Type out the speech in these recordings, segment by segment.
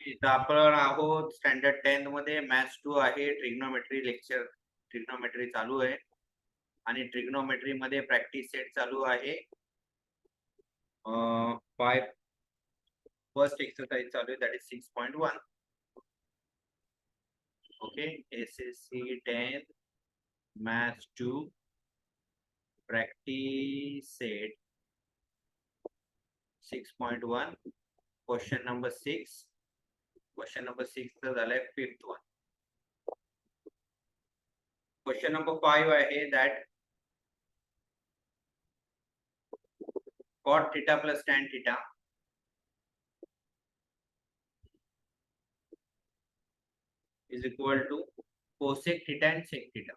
इथं आपण आहोत स्टँडर्ड 10 मध्ये मॅथ्स 2 आहे. ट्रिग्नोमेट्री लेक्चर ट्रिग्नोमेट्री चालू आहे आणि ट्रिग्नोमेट्री मध्ये प्रॅक्टिस सेट चालू आहे. बाय फर्स्ट एक्सरसाइज चालू आहे, that is 6.1. Okay, SSC 10 maths 2 practice set 6.1 question number 6. Question number 6 चा झालाय 5th वन. क्वेश्चन नंबर 5 आहे that cot theta plus tan theta is equal to cosec theta and sec theta.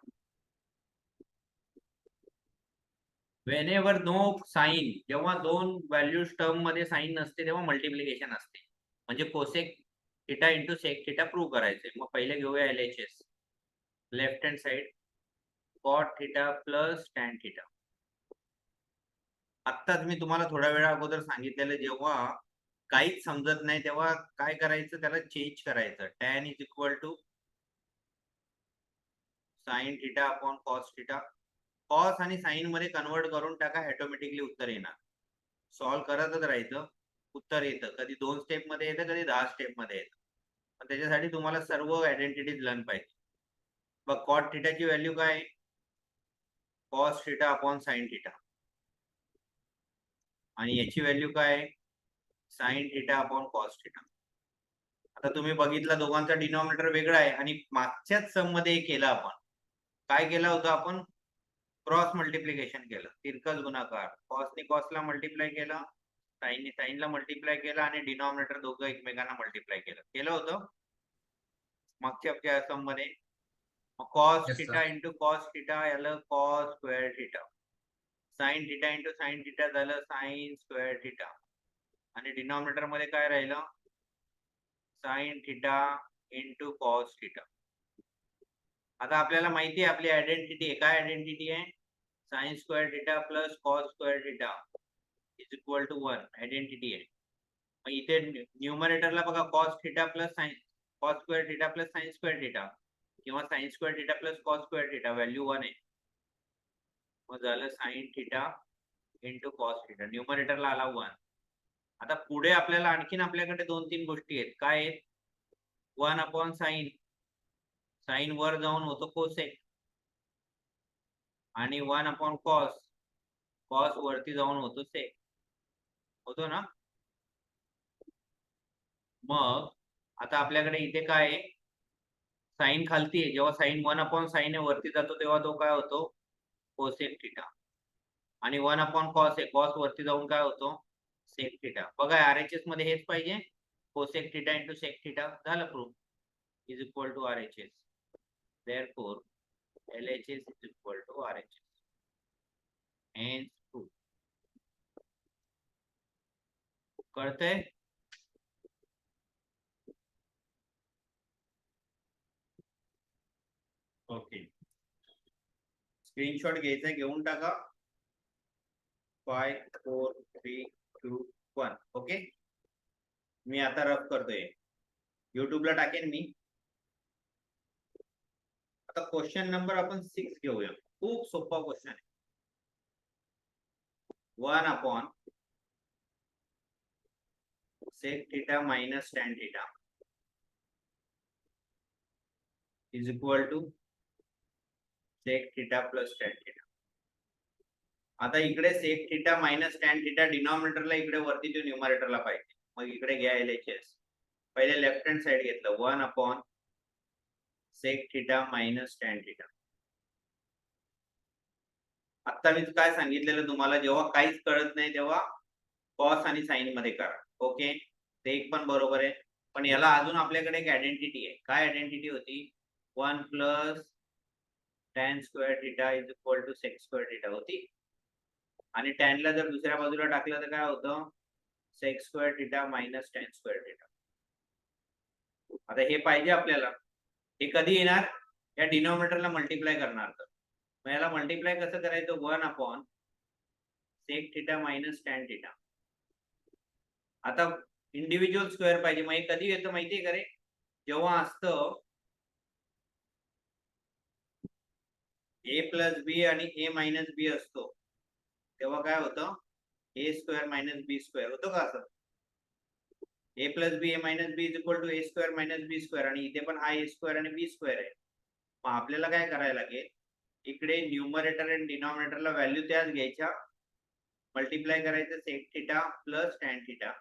Whenever no sign, जेव्हा दोन values term मध्ये sign नसते तेव्हा multiplication असते. म्हणजे cosec theta into sec theta prove करायचे. मग पहिले घेऊया LHS. Left hand side cot theta plus tan theta. आत्ताच मी तुम्हाला थोड्या वेळा अगोदर सांगितलेलं, जेव्हा काहीच समजत नाही तेव्हा काय करायचं, त्याला चेंज करायचं. tan is equal to sine theta upon cos theta. Cos आणि साइन मध्ये कन्वर्ट करून टाका, ऑटोमॅटिकली उत्तर येणार. सॉल्व करतच राहायचं, उत्तर येतं. कधी 2 स्टेप मध्ये येतं, कधी 10 स्टेप मध्ये येतं. पण त्याच्यासाठी तुम्हाला सर्व आयडेंटिटीज लर्न पाहिजे. बघ, कॉट थिटाची व्हॅल्यू काय आहे? Cos theta upon sine theta. आणि याची व्हॅल्यू काय आहे? Sign theta upon cos theta. आता तुम्ही बघितलं दोघांचा डिनॉमिनेटर वेगळा आहे आणि मागच्याच सम मध्ये केलं आपण. काय केलं होतं आपण? क्रॉस मल्टिप्लिकेशन केलं, तिरकस गुणाकार. कॉसने कॉसला मल्टिप्लाय केला, साइनने साइनला मल्टिप्लाय केला आणि डिनॉमिनेटर दोघं एकमेकांना मल्टिप्लाय केलं होतं मागच्या सम मध्ये. Cos theta into cos theta याला cos square theta. Sine theta into sine theta झालं साइन स्क्वेअर थिटा. आणि डिनॉमिनेटर मध्ये काय राहिलं? Sine theta into cos theta. आता आपल्याला माहिती आहे आपली आयडेंटिटी आहे. काय आयडेंटिटी आहे? Sine square theta plus cos square theta is equal to 1. Identity आहे. मग इथे न्यूमरेटरला बघा, cos theta plus sine cos square theta plus sine square theta किंवा sine square theta plus cos square theta, value 1 आहे. मग झालं sine theta into cos theta. न्यूमरेटरला आला 1. आता पुढे आपल्याला आणखीन आपल्याकडे 2-3 गोष्टी आहेत. काय आहेत? 1 अपॉन साइन. साइन वर जाऊन होतो कोसेक. आणि 1 अपॉन कॉस. कॉस वरती जाऊन होतो सेक. होतो ना? मग आता आपल्याकडे इथे काय आहे? साइन खालती आहे. जेव्हा साइन 1 अपॉन साइन वरती जातो तेव्हा तो काय होतो? Cosec theta. आणि 1 अपॉन कॉस आहे, कॉस वरती जाऊन काय होतो? Sec theta. बघा, RHS मध्ये हेच पाहिजे. Cosec theta into sec theta झालं proof. Is equal to RHS. Therefore, LHS is equal to RHS. Hence proof. कळतंय? ओके, स्क्रीनशॉट घ्यायचा, घेऊन टाका. 5 4 3 2 1. ओके, मी आता रफ करतोय, युट्यूबला टाकेन मी. आता क्वेश्चन नंबर आपण 6 घेऊया. खूप सोपा क्वेश्चन आहे. 1 upon sec theta minus tan theta is equal to sec theta plus tan theta. आता इकडे sec theta minus tan theta डिनॉमिनेटरला इकडे वरती तो न्यूमरेटरला पाहिजे. मग इकडे घ्या LHS. पहिले लेफ्ट हँड साइड घेतलं, 1 upon sec theta minus tan theta. आता मी काय सांगितलेलं तुम्हाला, जेव्हा काहीच कळत नाही तेव्हा कॉस आणि साइन मध्ये करा. ओके, ते एक पण बरोबर आहे. पण याला अजून आपल्याकडे एक आयडेंटिटी आहे. काय आयडेंटिटी होती? 1 plus tan square theta is equal to sec square theta होती. आणि टॅनला जर दुसऱ्या बाजूला टाकलं तर काय होतं? Sec square theta minus tan square theta. आता हे पाहिजे आपल्याला. हे कधी येणार? या डिनॉमिनेटरला मल्टिप्लाय करणार. तर मग याला मल्टिप्लाय कसं करायचं? 1 upon sec theta minus tan theta. आता इंडिव्हिज्युअल स्क्वेअर पाहिजे. मग हे कधी येतं माहितीये का रे? जेव्हा असतं ए प्लस बी आणि ए मायनस बी असतो, तेव्हा काय होतं? A square minus B square होतं का असं? A plus B A minus B is equal to A square minus B square, आणि इथे पण हा ए स्क्वेअर आणि बी स्क्वेअर आहे. मग आपल्याला काय करायला लागेल? इकडे न्यूमरेटर आणि डिनॉमिनेटरला व्हॅल्यू त्याच घ्यायच्या, मल्टिप्लाय करायचं sec theta plus tan theta,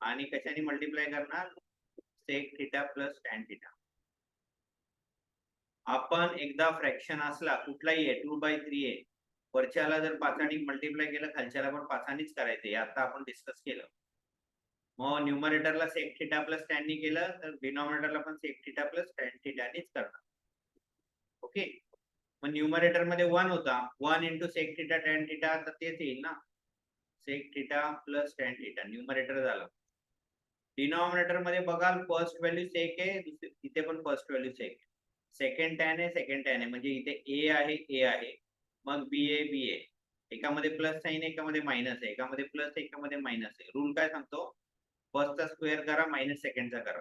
आणि कशाने मल्टिप्लाय करणार? Sec theta plus tan theta. आपण एकदा फ्रॅक्शन असला कुठलाही आहे, 2/3 आहे, वरच्याला जर 5 मल्टिप्लाय केलं, खालच्याला पण 5 करायचं, आता आपण डिस्कस केलं. मग न्यूमरेटरला सेक थिटा प्लस टॅन नी केलं, तर डिनॉमिनेटरला पण सेक थिटा प्लस टॅन थिटानीच करणार. ओके. मग न्यूमरेटर मध्ये 1 होता, 1 into sec theta tan theta, तर तेच येईल ना, sec theta plus tan theta, numerator झालं. डिनॉमिनेटर मध्ये बघाल फर्स्ट व्हॅल्यू सेक आहे, इथे पण first value sec, second tan आहे, सेकंड टॅन आहे, म्हणजे इथे ए आहे, ए आहे, मग बी आहे, बी आहे. एकामध्ये प्लस साइन आहे, एकामध्ये मायनस आहे, एकामध्ये प्लस आहे, एकामध्ये मायनस आहे. रूल काय सांगतो? फर्स्टचा स्क्वेअर करा मायनस सेकंडचा करा.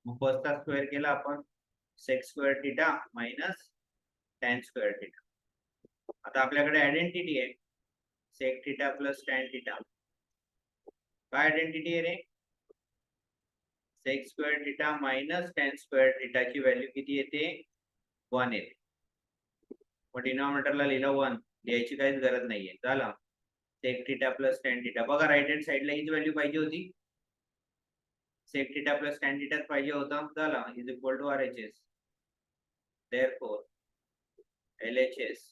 मग फर्स्टचा स्क्वेअर केला आपण, sec square theta minus tan square theta. आता आपल्याकडे आयडेंटिटी आहे sec theta plus tan theta. काय आयडेंटिटी आहे रे? Sec square theta minus tan square थिटाची व्हॅल्यू किती येते? 1 येते. मग डिनॉमिनेटरला लिहिलं 1, लिहायची काहीच गरज नाहीये. झालं sec theta plus tan theta. बघा राईट हँड साइडला हीच व्हॅल्यू पाहिजे होती, सेक थिटा प्लस टॅन थिटाच पाहिजे होता. झाला is equal to RHS. therefore LHS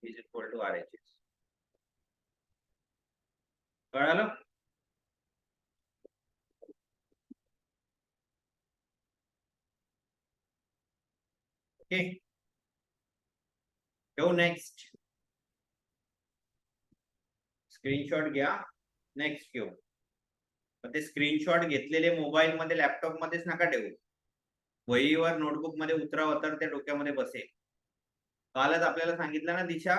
is equal to RHS. कळालं? ओके, घेऊ नेक्स्ट. स्क्रीनशॉट घ्या, नेक्स्ट घेऊ. ते स्क्रीनशॉट घेतलेले मोबाईल मध्ये, लॅपटॉप मध्येच नका ठेवू, वहीवर नोटबुक मध्ये उतरावं, तर ते डोक्यामध्ये बसेल. कालच आपल्याला सांगितलं ना दिशा,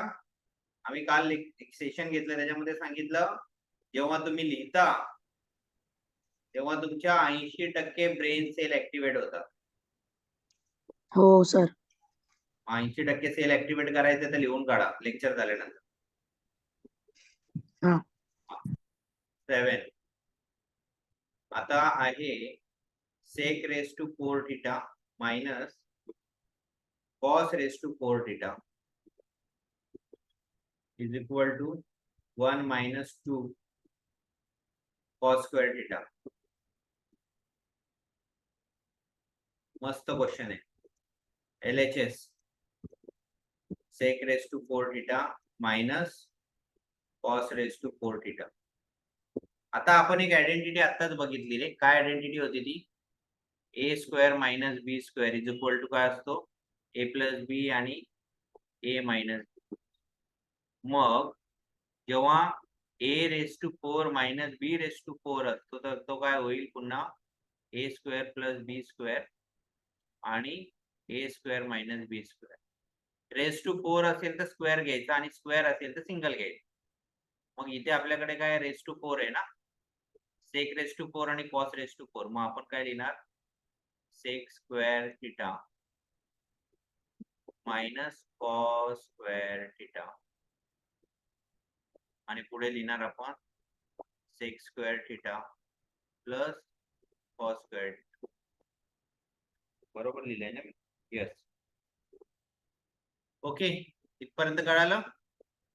आम्ही काल एक सेशन घेतलं, त्याच्यामध्ये सांगितलं जेव्हा तुम्ही लिहिता तेव्हा तुमच्या 80% ब्रेन सेल ऍक्टिव्हेट होतात. हो सर. 80% सेल ऍक्टिव्हेट करायचे तर लिहून काढा लेक्चर झाल्यानंतर. 7 आता आहे sec raise to 4 theta minus cos raise to 4 theta is equal to 1 minus 2 cos square theta. मस्त क्वेश्चन आहे. LHS sec raise to 4 theta minus cos raise to 4 theta. आता आपण एक आयडेंटिटी आताच बघितली रे. काय आयडेंटिटी होती ती? A square minus B square is equal to काय असतो? ए प्लस बी आणि ए मायनस बी. मग जेव्हा A raise to 4 minus B raise to 4 असतो, तर तो काय होईल? पुन्हा A square plus B square आणि A square minus B square. Raise to 4 असेल तर स्क्वेअर घ्यायचा, आणि स्क्वेअर असेल तर सिंगल घ्यायचा. मग इथे आपल्याकडे काय रेस टू 4 आहे ना, सेक रेस टू 4 आणि कॉस रेस टू 4. मग आपण काय लिहिणार? Sec square theta minus cos square theta, आणि पुढे लिहिणार आपण sec square theta plus cos square theta. बरोबर लिहिलंय ना? यस. ओके, इथपर्यंत कळालं?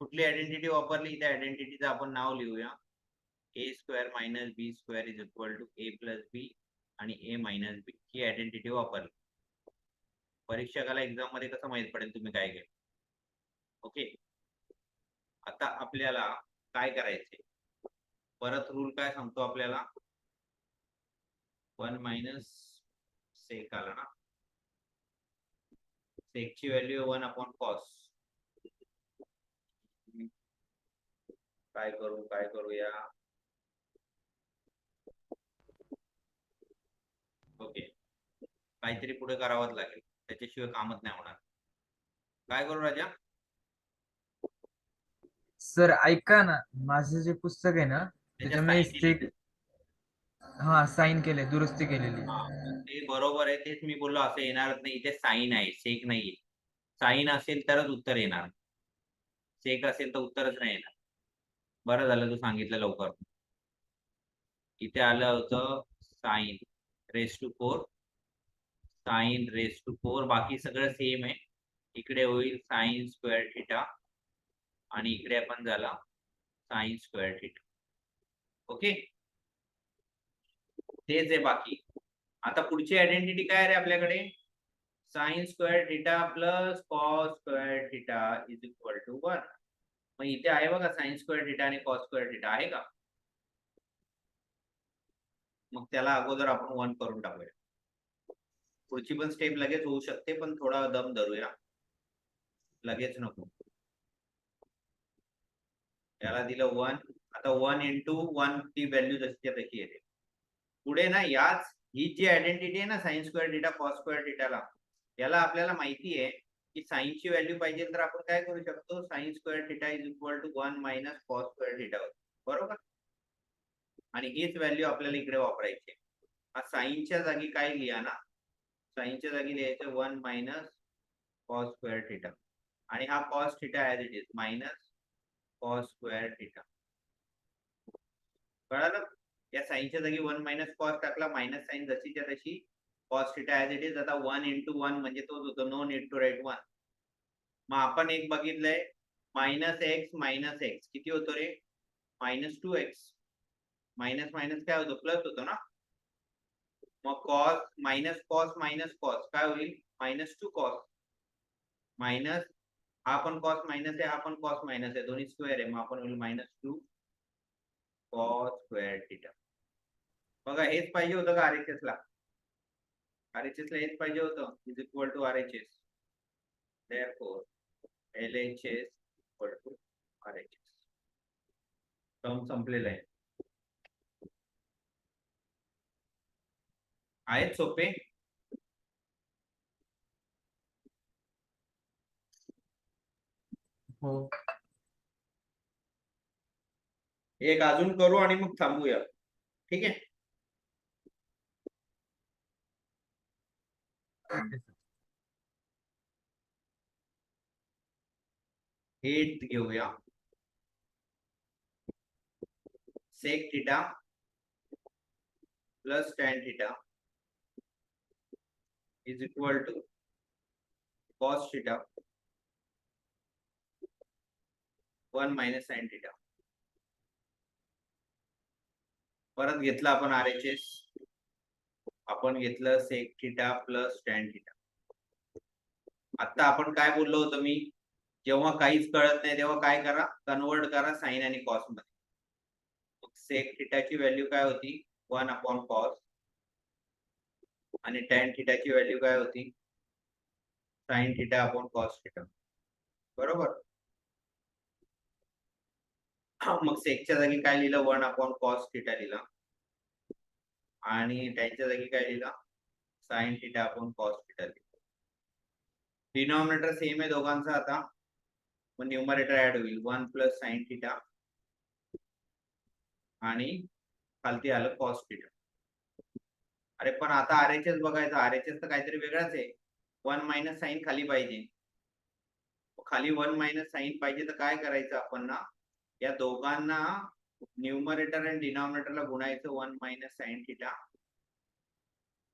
कुठली आयडेंटिटी वापरली? त्या आयडेंटिटीचं आपण नाव लिहूया. A square minus B square is equal to A plus B आणि A minus B. He identity वापरली. परीक्षकाला एक्झाम मध्ये कसं माहित पडेल तुम्ही काय केलं? ओके, आता आपल्याला काय करायचे? परत रूल काय सांगतो आपल्याला? 1 मायनस सेक आला ना, सेकची व्हॅल्यू 1 अपॉन कॉस. काय करूया? ओके, काहीतरी पुढे करावंच लागेल, त्याच्याशिवाय कामच नाही होणार. काय करू राजा? सर ऐका ना, माझं जे पुस्तक आहे ना त्याच्या त्याच्यामध्ये साईन सेक, दिली. हा साईन केले, दुरुस्ती केलेली. हा ते बरोबर आहे, तेच मी बोललो असं येणारच नाही. इथे साईन आहे, सेक नाहीये. साईन असेल तरच उत्तर येणार, सेक असेल तर उत्तरच नाही येणार. बरं झालं तू सांगितलं लवकर. इथे आलं होतं sine raise to 4, sine raise to 4. बाकी सगळं सेम आहे. इकडे होईल साईन स्क्वेअर थिटा आणि इकडे आपण झाला साईन स्क्वेअर थिटा. ओके, तेच आहे बाकी. आता पुढची आयडेंटिटी काय रे आपल्याकडे? Sine square theta plus cos square theta is equal to 1. मग इथे आहे बघा साइन स्क्वेअर थिटा आणि कॉस स्क्वेअर थिटा आहे का? मग त्याला अगोदर आपण 1 करून टाकूया. पुढची पण स्टेप लगेच होऊ शकते, पण थोडा दम धरूया, लगेच नको. याला दिलं 1. आता 1 इंटू 1 ची व्हॅल्यू जशीच्या तशी येते. पुढे ना याच ही जी आयडेंटिटी आहे ना sine square theta cos square थिटाला, याला आपल्याला माहिती आहे की साइन ची व्हॅल्यू पाहिजे तर आपण काय करू शकतो, sine square theta is equal to 1 minus cos square theta, बरोबर. आणि हीच व्हॅल्यू आपल्याला इकडे वापरायची. हा साइनच्या जागी काय लिहा ना, साइनच्या जागी लिहायचं 1 मायनस कॉस स्क्वेअर थिटा आणि हा cos theta as it is minus cos square theta. कळालं? या साइनच्या जागी 1 मायनस कॉस टाकला, मायनस साइन जशीच्या तशी, cos theta as it is. आता 1 इंटू 1 म्हणजे तोच होतो, नो नीड टू राईट 1. मग आपण एक बघितलंय मायनस एक्स किती होतो रे, मायनस 2x. मायनस मायनस काय होतो, प्लस होतो ना. मग कॉस मायनस कॉस काय होईल, मायनस 2 कॉस. मायनस हा पण कॉस मायनस आहे, हा पण कॉस मायनस आहे, दोन्ही स्क्वेअर आहे, मग आपण होईल मायनस 2 कॉस स्क्वेअर थिटा. बघा हेच पाहिजे होतं का आरएचएस ला? आरएचएस ला हेच पाहिजे होतं, is equal to RHS. Therefore LHS equal to RHS. Term संपलेला आहे. आहेत सोपे. हो. एक अजून करू आणि मग थांबूया, ठीक आहे. एट घेऊया. Sec theta plus tan theta is equal to cos theta 1 minus sine theta. परत घेतलं आपण आरएचएस, आपण घेतलं sec theta plus tan theta. आता आपण काय बोललो होतो मी, जेव्हा काहीच कळत नाही तेव्हा काय करा, कन्वर्ट करा साइन आणि कॉस मध्ये. सेक थिटाची व्हॅल्यू काय होती, 1 अपॉन कॉस, आणि टॅन थिटाची व्हॅल्यू काय होती, sign theta upon cos theta, बरोबर. मग सेकच्या जागी काय लिहिलं, 1 अपॉन कॉस थिटा लिहिला, आणि टॅनच्या जागी काय लिहिला, sign theta upon cos theta लिहिला. डिनॉमिनेटर सेम आहे दोघांचा. आता मग न्यूमरेटर ऍड होईल, 1 प्लस साइन थिटा आणि खालती आलं कॉस थिटा. अरे पण आता आरएचएस बघायचं, आरएचएस तर काहीतरी वेगळाच आहे. 1 मायनस साइन खाली पाहिजे, खाली 1 मायनस साइन पाहिजे तर काय करायचं आपण ना, या दोघांना न्यूमरेटर आणि डिनॉमिनेटरला गुणायचं, 1 मायनस साइन थिटा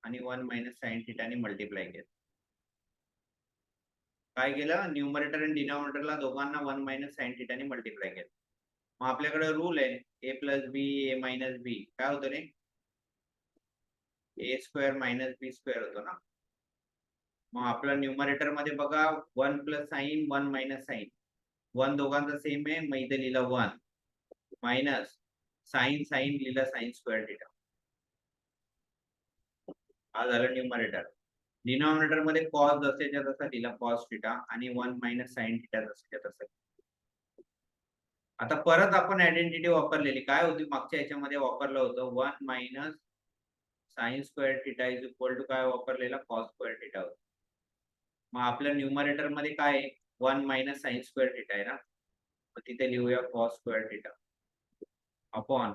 आणि 1 मायनस साइन थिटाने मल्टिप्लाय केलं. काय केलं, न्यूमरेटर आणि डिनॉमिनेटरला दोघांना 1 मायनस साइन थिटाने मल्टिप्लाय केलं. मग आपल्याकडे रूल आहे ए प्लस बी ए मायनस बी, काय होतं रे, ए स्क्वेअर मायनस बी स्क्वेअर होतो ना. मग आपल्या न्यूमरेटर मध्ये बघा 1 प्लस साइन 1 मायनस साइन, 1 दोघांचा सेम आहे, मग इथे लिहिलं 1 मायनस साइन साइन लिहिलं साइन स्क्वेअर थिटा. हा झालं न्यूमरेटर. डिनॉमिनेटर मध्ये कॉस जसेच्या तसा लिहिला कॉस थिटा आणि 1 मायनस साइन थिटा जसेच्या तसा. आता परत आपण आयडेंटिटी वापरलेली काय होती, मागच्या याच्यामध्ये वापरलं होतं 1 minus sine square theta is equal to काय वापरलेला, कॉस स्क्वेअर थिटा होता. मग आपल्या न्यूमरेटर मध्ये काय आहे, 1 मायनस साइन स्क्वेअर थिटा आहे ना, तिथे लिहूया cos square theta upon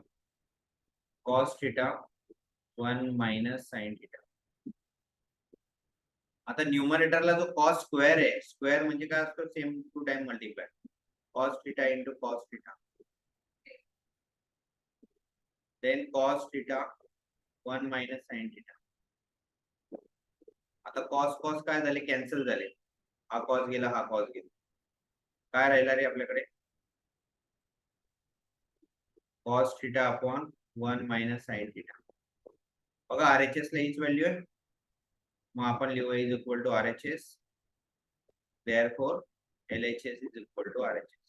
cos theta 1 minus sine theta. आता न्यूमरेटरला जो कॉस स्क्वेअर आहे, स्क्वेअर म्हणजे काय असतो, same to time multiply cos theta into cos theta, then cos theta 1 minus sine theta. आता कॉस कॉस काय झाले, कॅन्सल झाले, हा कॉस गेला, हा कॉस गेला, काय राहिला रे आपल्याकडे, cos theta upon 1 minus sine theta. बघा RHS ला हीच व्हॅल्यू आहे, मग आपण लिहू is equal to RHS, therefore LHS is equal to RHS.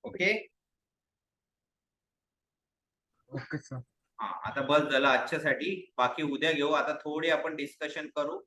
Okay. Okay sir. हा, आता बस झालं आजच्यासाठी, बाकी उद्या घेऊ. आता थोडी आपण डिस्कशन करू